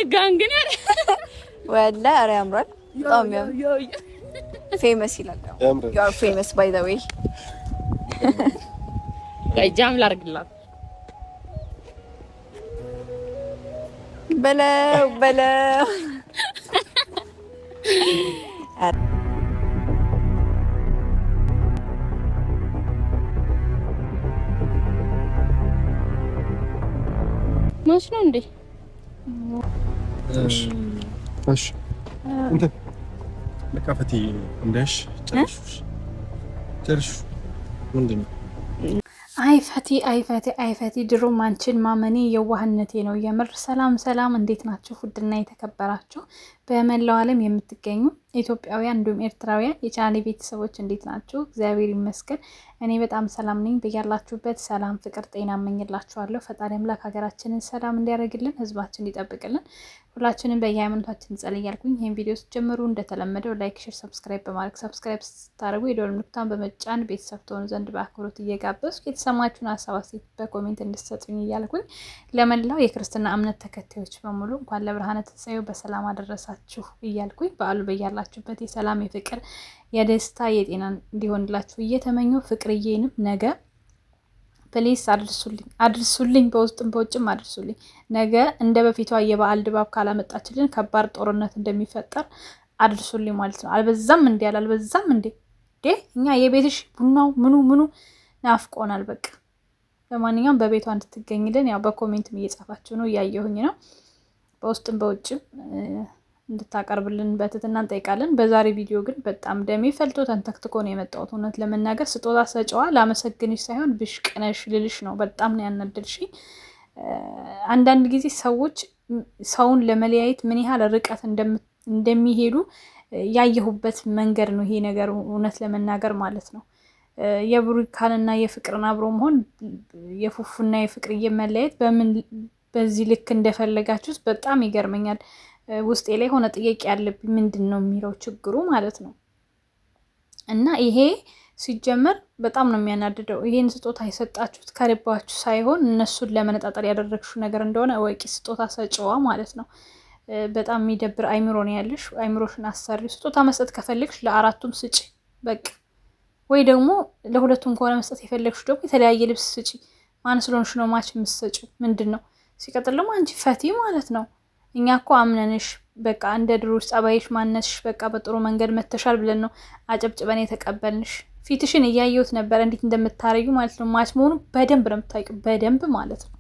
ጋንግን ወላ አረ ያምራል በጣም ፌመስ ይላል you are famous by the way ጋጃም ላርግላት በለው ማሽ ነው እንዴ እሺ እንት ለካፈቲ እንደሽ ጨርሽ ምንድነው አይፈቲ ድሮም አንቺን ማመኔ የዋህነቴ ነው የምር። ሰላም እንዴት ናችሁ? ውድና የተከበራችሁ በመላው ዓለም የምትገኙ ኢትዮጵያውያን እንዲሁም ኤርትራውያን የቻናሌ ቤተሰቦች እንዴት ናችሁ? እግዚአብሔር ይመስገን እኔ በጣም ሰላም ነኝ። በያላችሁበት ሰላም፣ ፍቅር፣ ጤና እመኝላችኋለሁ። ፈጣሪ አምላክ ሀገራችንን ሰላም እንዲያደርግልን፣ ህዝባችን እንዲጠብቅልን ሁላችንም በየሃይማኖታችን እንጸልይ እያልኩኝ ይህን ቪዲዮ ስትጀምሩ እንደተለመደው ላይክ፣ ሼር፣ ሰብስክራይብ በማድረግ ሰብስክራይብ ስታደርጉ የደወል ምልክቱን በመጫን ቤተሰብ ትሆኑ ዘንድ በአክብሮት እየጋበዝኩ የተሰማችሁን ሀሳብ አስተያየት በኮሜንት እንድትሰጡኝ እያልኩኝ ለመላው የክርስትና እምነት ተከታዮች በሙሉ እንኳን ለብርሃነ ትንሣኤው በሰላም አደረሳችሁ እያልኩኝ በዓሉ በያላችሁበት የሰላም፣ የፍቅር፣ የደስታ፣ የጤና እንዲሆንላችሁ እየተመኘው ፍቅርዬንም ነገ ፕሊስ አድርሱልኝ፣ በውስጥም በውጭም አድርሱልኝ። ነገ እንደ በፊቷ የበዓል ድባብ ካላመጣችልን ከባድ ጦርነት እንደሚፈጠር አድርሱልኝ ማለት ነው። አልበዛም እንዴ? አልበዛም እንዴ? እኛ የቤትሽ ቡናው ምኑ ናፍቆናል። በቃ ለማንኛውም በቤቷ እንድትገኝልን ያው በኮሜንትም እየጻፋችሁ ነው፣ እያየሁኝ ነው። በውስጥም በውጭም እንድታቀርብልን በትህትና እንጠይቃለን። በዛሬ ቪዲዮ ግን በጣም ደሜ ፈልቶ ተንተክትኮ ነው የመጣሁት። እውነት ለመናገር ስጦታ ሰጪዋ ላመሰግንሽ ሳይሆን ብሽቅነሽ ልልሽ ነው። በጣም ነው ያናደልሽኝ። አንዳንድ ጊዜ ሰዎች ሰውን ለመለያየት ምን ያህል ርቀት እንደሚሄዱ ያየሁበት መንገድ ነው ይሄ ነገር፣ እውነት ለመናገር ማለት ነው። የብሩካንና የፍቅርን አብሮ መሆን የፉፉና የፍቅር መለያየት በዚህ ልክ እንደፈለጋችሁት በጣም ይገርመኛል። ውስጤ ላይ ሆነ ጥያቄ ያለብኝ ምንድን ነው የሚለው ችግሩ ማለት ነው። እና ይሄ ሲጀመር በጣም ነው የሚያናድደው። ይሄን ስጦታ የሰጣችሁት ከልባችሁ ሳይሆን እነሱን ለመነጣጠር ያደረግሽው ነገር እንደሆነ እወቂ። ስጦታ ሰጪዋ ማለት ነው። በጣም የሚደብር አይምሮ ነው ያለሽ። አይምሮሽን አሰሪ። ስጦታ መስጠት ከፈለግሽ ለአራቱም ስጪ በቃ። ወይ ደግሞ ለሁለቱም ከሆነ መስጠት የፈለግሽ ደግሞ የተለያየ ልብስ ስጪ። ማን ስለሆንሽ ነው ማች የምትሰጪው? ምንድን ነው? ሲቀጥል ደግሞ አንቺ ፈቲ ማለት ነው። እኛ እኮ አምነንሽ በቃ እንደ ድሮሽ ጸባይሽ፣ ማነስሽ በቃ በጥሩ መንገድ መተሻል ብለን ነው አጨብጭበን የተቀበልንሽ። ፊትሽን እያየሁት ነበር እንዴት እንደምታረዩ ማለት ነው። ማች መሆኑ በደንብ ነው የምታውቂው፣ በደንብ ማለት ነው።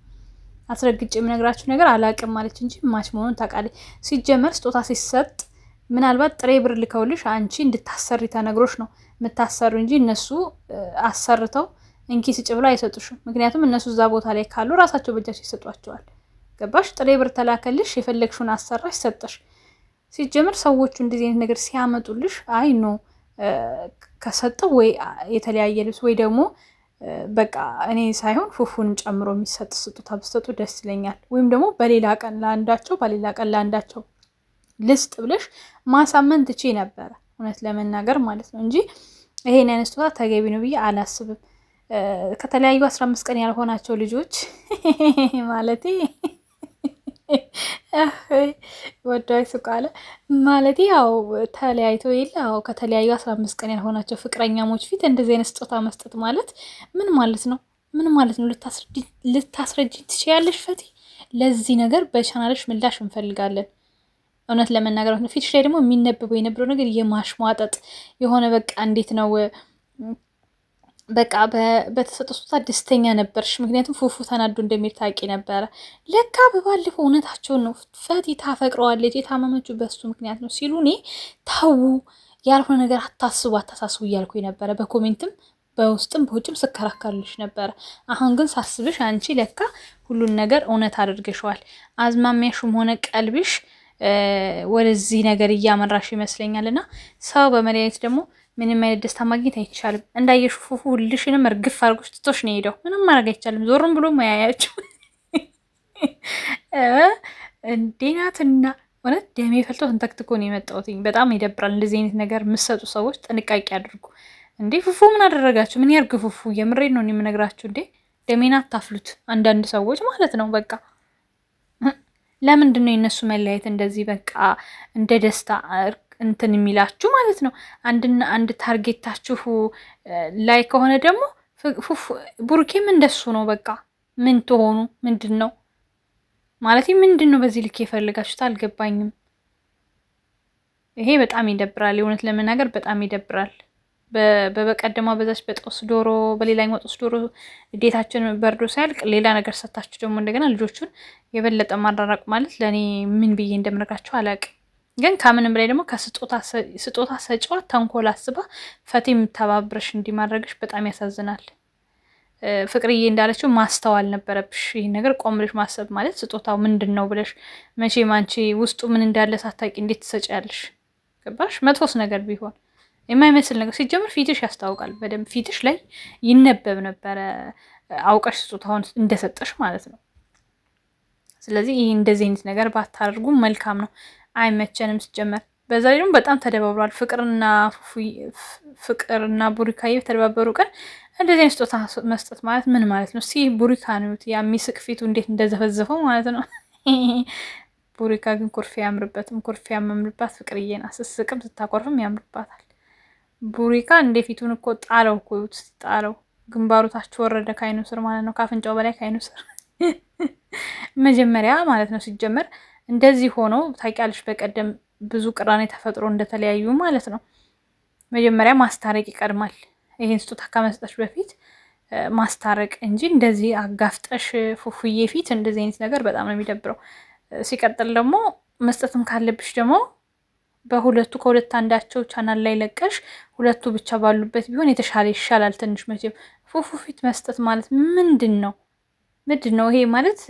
አስረግጬ የምነግራችሁ ነገር አላቅም ማለች እንጂ ማች መሆኑን ታውቃለች። ሲጀመር ስጦታ ሲሰጥ ምናልባት ጥሬ ብር ልከውልሽ አንቺ እንድታሰሪ ተነግሮሽ ነው የምታሰሩ እንጂ እነሱ አሰርተው እንኪ ስጭ ብለው አይሰጡሽም። ምክንያቱም እነሱ እዛ ቦታ ላይ ካሉ ራሳቸው በእጃቸው ይሰጧቸዋል። ገባሽ? ጥሬ ብር ተላከልሽ፣ የፈለግሽውን አሰራሽ፣ ሰጠሽ። ሲጀምር ሰዎቹ እንደዚህ አይነት ነገር ሲያመጡልሽ አይ ኖ ከሰጠው ወይ የተለያየ ልብስ ወይ ደግሞ በቃ እኔ ሳይሆን ፉፉንም ጨምሮ የሚሰጥ ስጦታ ብትሰጡ ደስ ይለኛል። ወይም ደግሞ በሌላ ቀን ለአንዳቸው በሌላ ቀን ለአንዳቸው ልስጥ ብለሽ ማሳመን ትቼ ነበረ እውነት ለመናገር ማለት ነው እንጂ ይሄን አይነት ስጦታ ተገቢ ነው ብዬ አላስብም። ከተለያዩ 15 ቀን ያልሆናቸው ልጆች ማለቴ ወዳይ ሱቃለ ማለት ያው ተለያይተው የለ ያው ከተለያዩ 15 ቀን ያልሆናቸው ፍቅረኛሞች ፊት እንደዚህ አይነት ስጦታ መስጠት ማለት ምን ማለት ነው? ምን ማለት ነው? ልታስረጅ ትችያለሽ ፈቲ። ለዚህ ነገር በቻናልሽ ምላሽ እንፈልጋለን። እውነት ለመናገር ነው። ፊትሽ ላይ ደግሞ የሚነበበው የነበረው ነገር የማሽሟጠጥ የሆነ በቃ እንዴት ነው በቃ በተሰጠው ስጦታ ደስተኛ ነበርሽ። ምክንያቱም ፉፉ ተናዶ እንደሚል ታውቂ ነበረ። ለካ በባለፈው እውነታቸውን ነው። ፈቲ ታፈቅረዋለች፣ የታመመችው በሱ ምክንያት ነው ሲሉ እኔ ተው ያልሆነ ነገር አታሳስቡ እያልኩ ነበረ። በኮሜንትም በውስጥም በውጭም ስከራከርልሽ ነበረ። አሁን ግን ሳስብሽ አንቺ ለካ ሁሉን ነገር እውነት አድርገሽዋል። አዝማሚያሽም ሆነ ቀልብሽ ወደዚህ ነገር እያመራሽ ይመስለኛል። እና ሰው በመለያየት ደግሞ ምንም አይነት ደስታ ማግኘት አይቻልም። እንዳየሽ ፉፉ ሁልሽንም እርግፍ አድርጎሽ ትቶሽ ነው ሄደው። ምንም ማድረግ አይቻልም። ዞርም ብሎ ማያያችሁ እንዴናትና እውነት ደሜ ፈልቶ ተንተክትኮ ነው የመጣሁት። በጣም ይደብራል። እንደዚህ አይነት ነገር የምትሰጡ ሰዎች ጥንቃቄ አድርጉ። እንዴ ፉፉ ምን አደረጋችሁ? ምን ያርግ ፉፉ? የምሬን ነው የምነግራችሁ። እንዴ ደሜን አታፍሉት። አንዳንድ ሰዎች ማለት ነው በቃ ለምንድን ነው የነሱ መለያየት እንደዚህ በቃ እንደ ደስታ እንትን የሚላችሁ ማለት ነው? አንድ ታርጌታችሁ ላይ ከሆነ ደግሞ ቡሩኬም እንደሱ ነው። በቃ ምን ትሆኑ ምንድን ነው ማለት ምንድን ነው በዚህ ልክ የፈልጋችሁት? አልገባኝም። ይሄ በጣም ይደብራል። የእውነት ለመናገር በጣም ይደብራል። በበቀደማ በዛች በጦስ ዶሮ በሌላኛው ጦስ ዶሮ ዴታችን በርዶ ሳያልቅ ሌላ ነገር ሰታችሁ ደግሞ እንደገና ልጆቹን የበለጠ ማራራቅ ማለት ለእኔ ምን ብዬ እንደምነግራችሁ አላውቅም። ግን ከምንም በላይ ደግሞ ከስጦታ ሰጪዋ ተንኮል አስባ ፈቲ የምተባብረሽ እንዲማድረግሽ በጣም ያሳዝናል። ፍቅርዬ እንዳለችው ማስተዋል ነበረብሽ። ይህን ነገር ቆም ብለሽ ማሰብ ማለት ስጦታው ምንድን ነው ብለሽ መቼም አንቺ ውስጡ ምን እንዳለ ሳታውቂ እንዴት ትሰጪያለሽ? ገባሽ? መጥፎስ ነገር ቢሆን የማይመስል ነገር ሲጀምር ፊትሽ ያስታውቃል። በደንብ ፊትሽ ላይ ይነበብ ነበረ አውቀሽ ስጦታውን እንደሰጠሽ ማለት ነው። ስለዚህ ይህ እንደዚህ አይነት ነገር ባታደርጉ መልካም ነው። አይመቸንም ሲጀመር። በዛ ላይ ደግሞ በጣም ተደባብሯል። ፍቅርና ቡሪካዬ ተደባበሩ ቀን እንደዚህ አይነት ስጦታ መስጠት ማለት ምን ማለት ነው? ቡሪካ ነው የሚስቅ ፊቱ እንዴት እንደዘፈዘፈው ማለት ነው። ቡሪካ ግን ኩርፊያ ያምርበትም ኩርፊያ ያምርባት ፍቅርዬና ስስቅም ስታኮርፍም ያምርባታል። ቡሪካ እንደ ፊቱን እኮ ጣለው እኮ ጣለው፣ ግንባሩ ታች ወረደ ከአይኑ ስር ማለት ነው፣ ካፍንጫው በላይ ከአይኑ ስር መጀመሪያ ማለት ነው። ሲጀመር እንደዚህ ሆኖ ታውቂያለሽ፣ በቀደም ብዙ ቅራኔ ተፈጥሮ እንደተለያዩ ማለት ነው። መጀመሪያ ማስታረቅ ይቀድማል። ይሄን ስጦታ ከመስጠሽ በፊት ማስታረቅ እንጂ እንደዚህ አጋፍጠሽ ፉፉዬ ፊት እንደዚህ አይነት ነገር በጣም ነው የሚደብረው። ሲቀጥል ደግሞ መስጠትም ካለብሽ ደግሞ ከሁለት አንዳቸው ቻናል ላይ ለቀሽ ሁለቱ ብቻ ባሉበት ቢሆን የተሻለ ይሻላል። ትንሽ መቼም ፉፉ ፊት መስጠት ማለት ምንድን ነው? ይሄ ማለት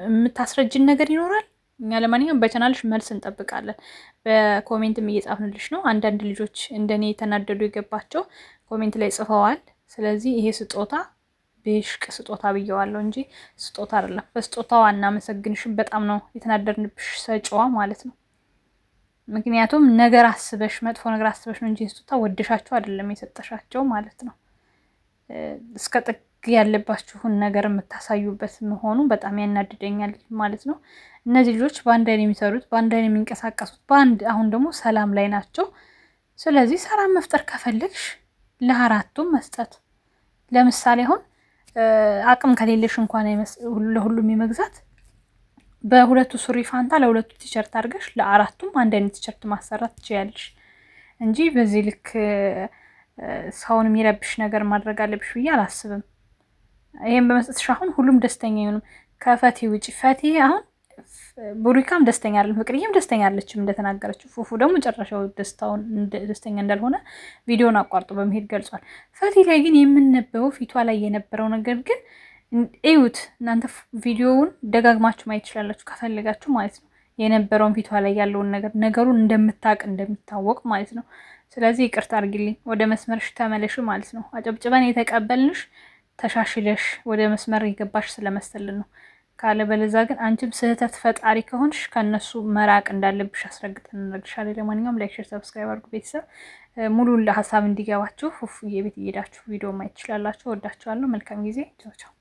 የምታስረጅን ነገር ይኖራል? እኛ ለማንኛውም በቻናልሽ መልስ እንጠብቃለን። በኮሜንትም እየጻፍንልሽ ነው። አንዳንድ ልጆች እንደኔ የተናደዱ የገባቸው ኮሜንት ላይ ጽፈዋል። ስለዚህ ይሄ ስጦታ ብሽቅ ስጦታ ብየዋለሁ እንጂ ስጦታ አይደለም። በስጦታው አናመሰግንሽም። በጣም ነው የተናደድንብሽ ሰጪዋ ማለት ነው። ምክንያቱም ነገር አስበሽ መጥፎ ነገር አስበሽ ነው እንጂ ስጦታ ወደሻቸው አይደለም የሰጠሻቸው ማለት ነው። እስከ ጥግ ያለባችሁን ነገር የምታሳዩበት መሆኑ በጣም ያናድደኛል ማለት ነው። እነዚህ ልጆች በአንድ አይነት የሚሰሩት በአንድ አይነት የሚንቀሳቀሱት አሁን ደግሞ ሰላም ላይ ናቸው። ስለዚህ ሰላም መፍጠር ከፈለግሽ ለአራቱም መስጠት። ለምሳሌ አሁን አቅም ከሌለሽ እንኳን ለሁሉም የመግዛት በሁለቱ ሱሪ ፋንታ ለሁለቱ ቲሸርት አድርገሽ ለአራቱም አንድ አይነት ቲሸርት ማሰራት ትችያለሽ እንጂ በዚህ ልክ ሰውን የሚረብሽ ነገር ማድረግ አለብሽ ብዬ አላስብም። ይሄን በመስጠትሽ አሁን ሁሉም ደስተኛ አይሆንም ከፈቲ ውጪ። ፈቲ አሁን ቡሪካም ደስተኛ አይደለም፣ ፍቅርዬም ደስተኛ አለችም እንደተናገረችው። ፉፉ ደግሞ ጨረሻው ደስተኛ እንዳልሆነ ቪዲዮን አቋርጦ በመሄድ ገልጿል። ፈቲ ላይ ግን የምነበረው ፊቷ ላይ የነበረው ነገር ግን እዩት እናንተ። ቪዲዮውን ደጋግማችሁ ማየት ትችላላችሁ ከፈለጋችሁ ማለት ነው። የነበረውን ፊቷ ላይ ያለውን ነገሩን እንደሚታወቅ ማለት ነው። ስለዚህ ይቅርታ አድርጊልኝ፣ ወደ መስመርሽ ተመለሽ ማለት ነው። አጨብጭበን የተቀበልንሽ ተሻሽለሽ ወደ መስመር የገባሽ ስለመሰልን ነው። ካለበለዛ ግን አንቺም ስህተት ፈጣሪ ከሆንሽ ከነሱ መራቅ እንዳለብሽ አስረግጠን እንነግርሻለን። ለማንኛውም ላይክ፣ ሼር፣ ሰብስክራይብ አድርጉ ቤተሰብ። ሙሉን ለሀሳብ እንዲገባችሁ ፉፉዬ ቤት እየሄዳችሁ ቪዲዮ ማየት ትችላላችሁ። ወዳችኋለሁ። መልካም ጊዜ። ቻው ቻው።